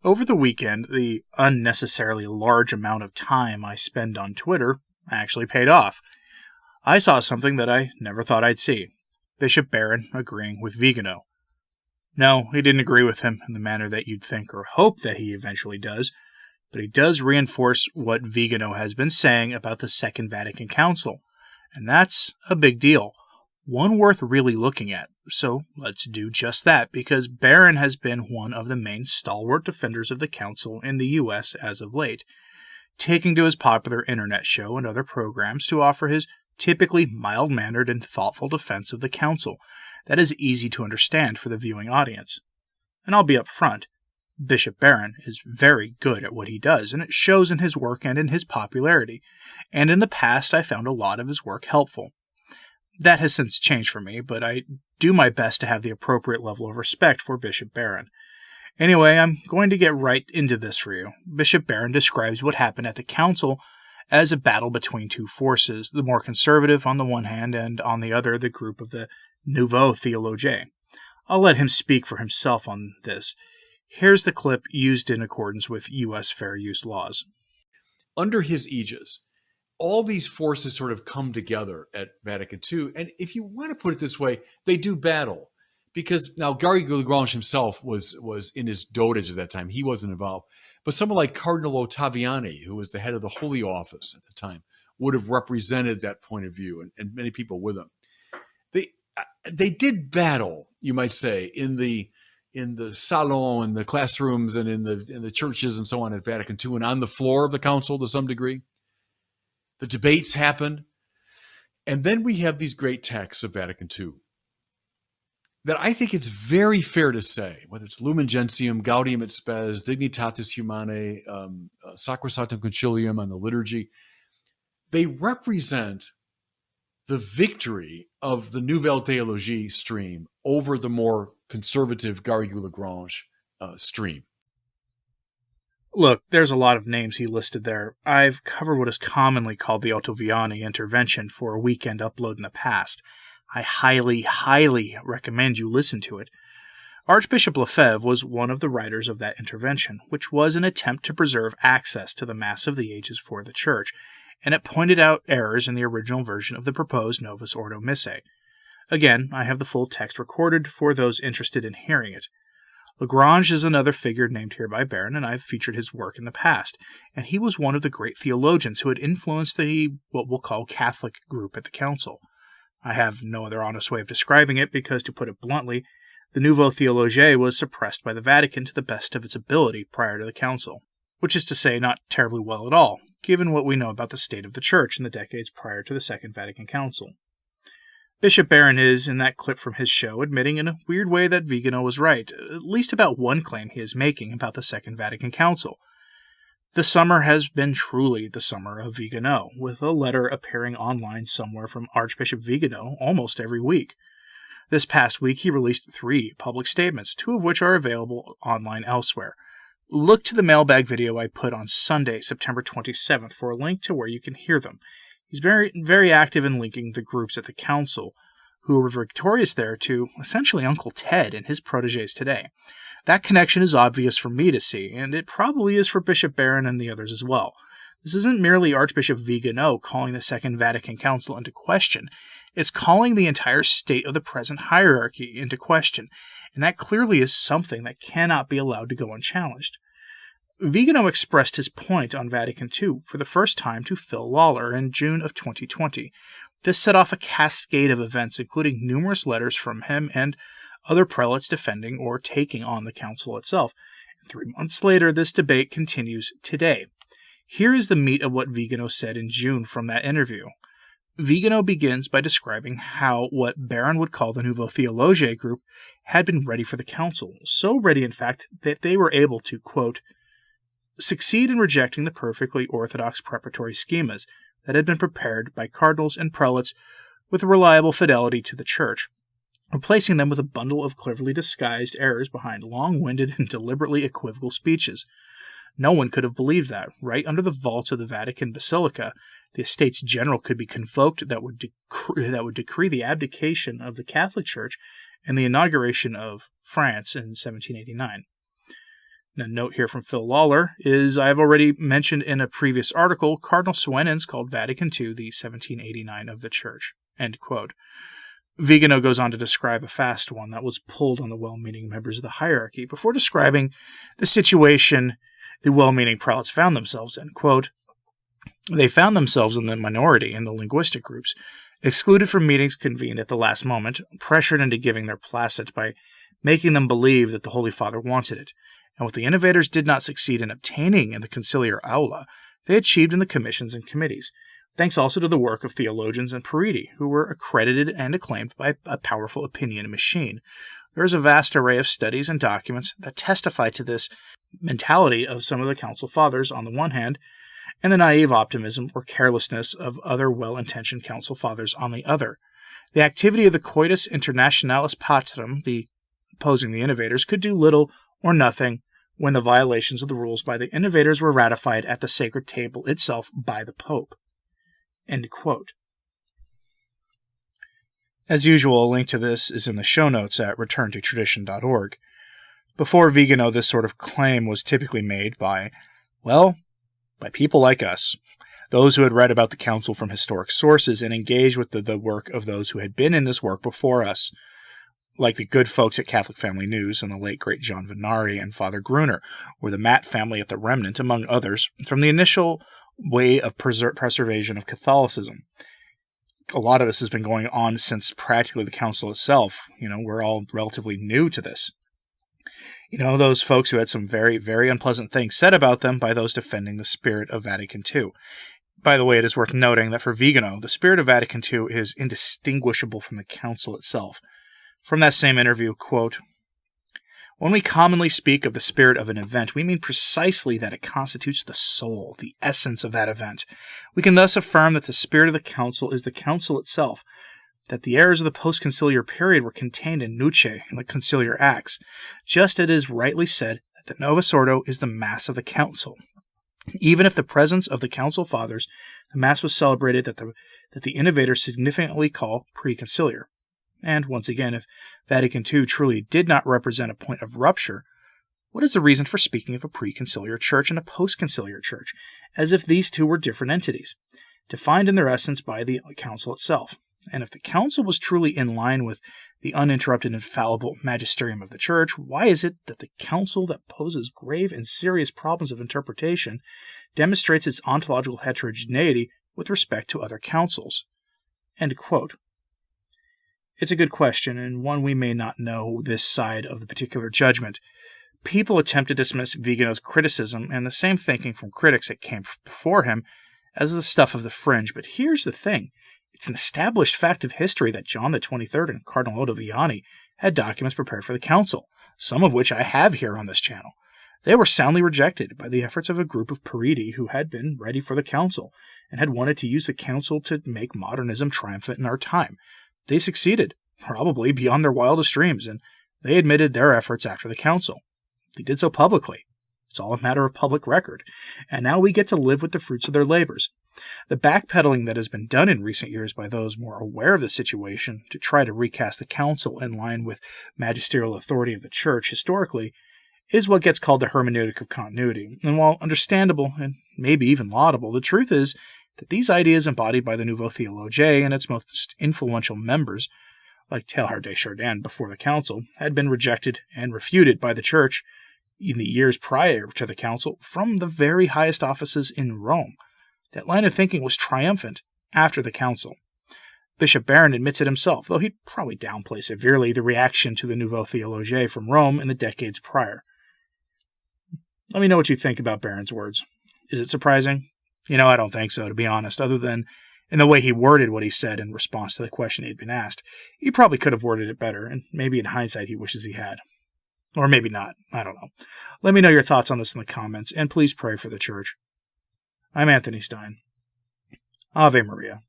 Over the weekend, the unnecessarily large amount of time I spend on Twitter actually paid off. I saw something that I never thought I'd see. Bishop Barron agreeing with Vigano. No, he didn't agree with him in the manner that you'd think or hope that he eventually does, but he does reinforce what Vigano has been saying about the Second Vatican Council, and that's a big deal, one worth really looking at. So let's do just that, because Barron has been one of the main stalwart defenders of the Council in the U.S. as of late, taking to his popular internet show and other programs to offer his typically mild-mannered and thoughtful defense of the Council that is easy to understand for the viewing audience. And I'll be up front, Bishop Barron is very good at what he does, and it shows in his work and in his popularity, and in the past I found a lot of his work helpful. That has since changed for me, but I do my best to have the appropriate level of respect for Bishop Barron. Anyway, I'm going to get right into this for you. Bishop Barron describes what happened at the council as a battle between two forces, the more conservative on the one hand, and on the other the group of the Nouveau Theologie. I'll let him speak for himself on this. Here's the clip used in accordance with U.S. fair use laws. Under his aegis, all these forces sort of come together at Vatican II. And if you want to put it this way, they do battle. Because now Garrigou-Lagrange himself was in his dotage at that time. He wasn't involved. But someone like Cardinal Ottaviani, who was the head of the Holy Office at the time, would have represented that point of view, and many people with him. They did battle, you might say, in the salon and the classrooms and in the churches and so on at Vatican II and on the floor of the council to some degree. The debates happened. And then we have these great texts of Vatican II that I think it's very fair to say, whether it's Lumen Gentium, Gaudium et Spes, Dignitatis Humanae, Sacrosanctum Concilium on the liturgy, they represent the victory of the Nouvelle Théologie stream over the more conservative Garrigou-Lagrange stream. Look, there's a lot of names he listed there. I've covered what is commonly called the Ottaviani intervention for a weekend upload in the past. I highly, highly recommend you listen to it. Archbishop Lefebvre was one of the writers of that intervention, which was an attempt to preserve access to the Mass of the Ages for the Church, and it pointed out errors in the original version of the proposed Novus Ordo Missae. Again, I have the full text recorded for those interested in hearing it. Lagrange is another figure named here by Barron, and I've featured his work in the past, and he was one of the great theologians who had influenced the, what we'll call, Catholic group at the Council. I have no other honest way of describing it because, to put it bluntly, the Nouveau Theologie was suppressed by the Vatican to the best of its ability prior to the Council, which is to say not terribly well at all, given what we know about the state of the Church in the decades prior to the Second Vatican Council. Bishop Barron is, in that clip from his show, admitting in a weird way that Vigano was right, at least about one claim he is making about the Second Vatican Council. The summer has been truly the summer of Vigano, with a letter appearing online somewhere from Archbishop Vigano almost every week. This past week he released 3 public statements, 2 of which are available online elsewhere. Look to the mailbag video I put on Sunday, September 27th for a link to where you can hear them. He's very, very active in linking the groups at the Council, who were victorious there, to essentially Uncle Ted and his protégés today. That connection is obvious for me to see, and it probably is for Bishop Barron and the others as well. This isn't merely Archbishop Vigano calling the Second Vatican Council into question, it's calling the entire state of the present hierarchy into question, and that clearly is something that cannot be allowed to go unchallenged. Vigano expressed his point on Vatican II for the first time to Phil Lawler in June of 2020. This set off a cascade of events, including numerous letters from him and other prelates defending or taking on the council itself. 3 months later, this debate continues today. Here is the meat of what Vigano said in June from that interview. Vigano begins by describing how what Barron would call the Nouveau Theologie group had been ready for the council, so ready, in fact, that they were able to, quote, succeed in rejecting the perfectly orthodox preparatory schemas that had been prepared by cardinals and prelates with a reliable fidelity to the Church, replacing them with a bundle of cleverly disguised errors behind long-winded and deliberately equivocal speeches. No one could have believed that, right under the vaults of the Vatican Basilica, the Estates General could be convoked that would decree the abdication of the Catholic Church and the inauguration of France in 1789. And a note here from Phil Lawler is, I've already mentioned in a previous article, Cardinal Suenens called Vatican II the 1789 of the Church. End quote. Vigano goes on to describe a fast one that was pulled on the well-meaning members of the hierarchy before describing the situation the well-meaning prelates found themselves in. Quote, they found themselves in the minority in the linguistic groups, excluded from meetings convened at the last moment, pressured into giving their placet by making them believe that the Holy Father wanted it. And what the innovators did not succeed in obtaining in the conciliar aula, they achieved in the commissions and committees, thanks also to the work of theologians and periti, who were accredited and acclaimed by a powerful opinion machine. There is a vast array of studies and documents that testify to this mentality of some of the Council Fathers on the one hand, and the naive optimism or carelessness of other well-intentioned Council Fathers on the other. The activity of the coitus internationalis patrum, the opposing the innovators, could do little or nothing when the violations of the rules by the innovators were ratified at the sacred table itself by the Pope. End quote. As usual, a link to this is in the show notes at returntotradition.org. Before Vigano, this sort of claim was typically made by people like us, those who had read about the council from historic sources and engaged with the work of those who had been in this work before us, like the good folks at Catholic Family News and the late great John Venari and Father Gruner, or the Matt family at the Remnant, among others, from the initial way of preservation of Catholicism. A lot of this has been going on since practically the council itself. We're all relatively new to this. Those folks who had some very, very unpleasant things said about them by those defending the spirit of Vatican II. By the way, it is worth noting that for Vigano, the spirit of Vatican II is indistinguishable from the council itself. From that same interview, quote, when we commonly speak of the spirit of an event, we mean precisely that it constitutes the soul, the essence of that event. We can thus affirm that the spirit of the council is the council itself, that the errors of the post-conciliar period were contained in nuce, in the conciliar acts, just as it is rightly said that the Novus Ordo is the Mass of the Council. Even if the presence of the Council Fathers, the Mass was celebrated that the innovators significantly call pre-conciliar. And, once again, if Vatican II truly did not represent a point of rupture, what is the reason for speaking of a pre-conciliar church and a post-conciliar church, as if these two were different entities, defined in their essence by the council itself? And if the council was truly in line with the uninterrupted infallible magisterium of the church, why is it that the council that poses grave and serious problems of interpretation demonstrates its ontological heterogeneity with respect to other councils? End quote. It's a good question, and one we may not know this side of the particular judgment. People attempt to dismiss Vigano's criticism and the same thinking from critics that came before him as the stuff of the fringe, but here's the thing. It's an established fact of history that John the 23rd and Cardinal Ottaviani had documents prepared for the council, some of which I have here on this channel. They were soundly rejected by the efforts of a group of periti who had been ready for the council and had wanted to use the council to make modernism triumphant in our time. They succeeded, probably beyond their wildest dreams, and they admitted their efforts after the council. They did so publicly. It's all a matter of public record, and now we get to live with the fruits of their labors. The backpedaling that has been done in recent years by those more aware of the situation to try to recast the council in line with magisterial authority of the church historically is what gets called the hermeneutic of continuity. And while understandable and maybe even laudable, the truth is that these ideas embodied by the Nouveau Theologie and its most influential members, like Teilhard de Chardin before the council, had been rejected and refuted by the church in the years prior to the council from the very highest offices in Rome. That line of thinking was triumphant after the council. Bishop Barron admits it himself, though he'd probably downplay severely the reaction to the Nouveau Theologie from Rome in the decades prior. Let me know what you think about Barron's words. Is it surprising? I don't think so, to be honest, other than in the way he worded what he said in response to the question he'd been asked. He probably could have worded it better, and maybe in hindsight he wishes he had. Or maybe not. I don't know. Let me know your thoughts on this in the comments, and please pray for the church. I'm Anthony Stine. Ave Maria.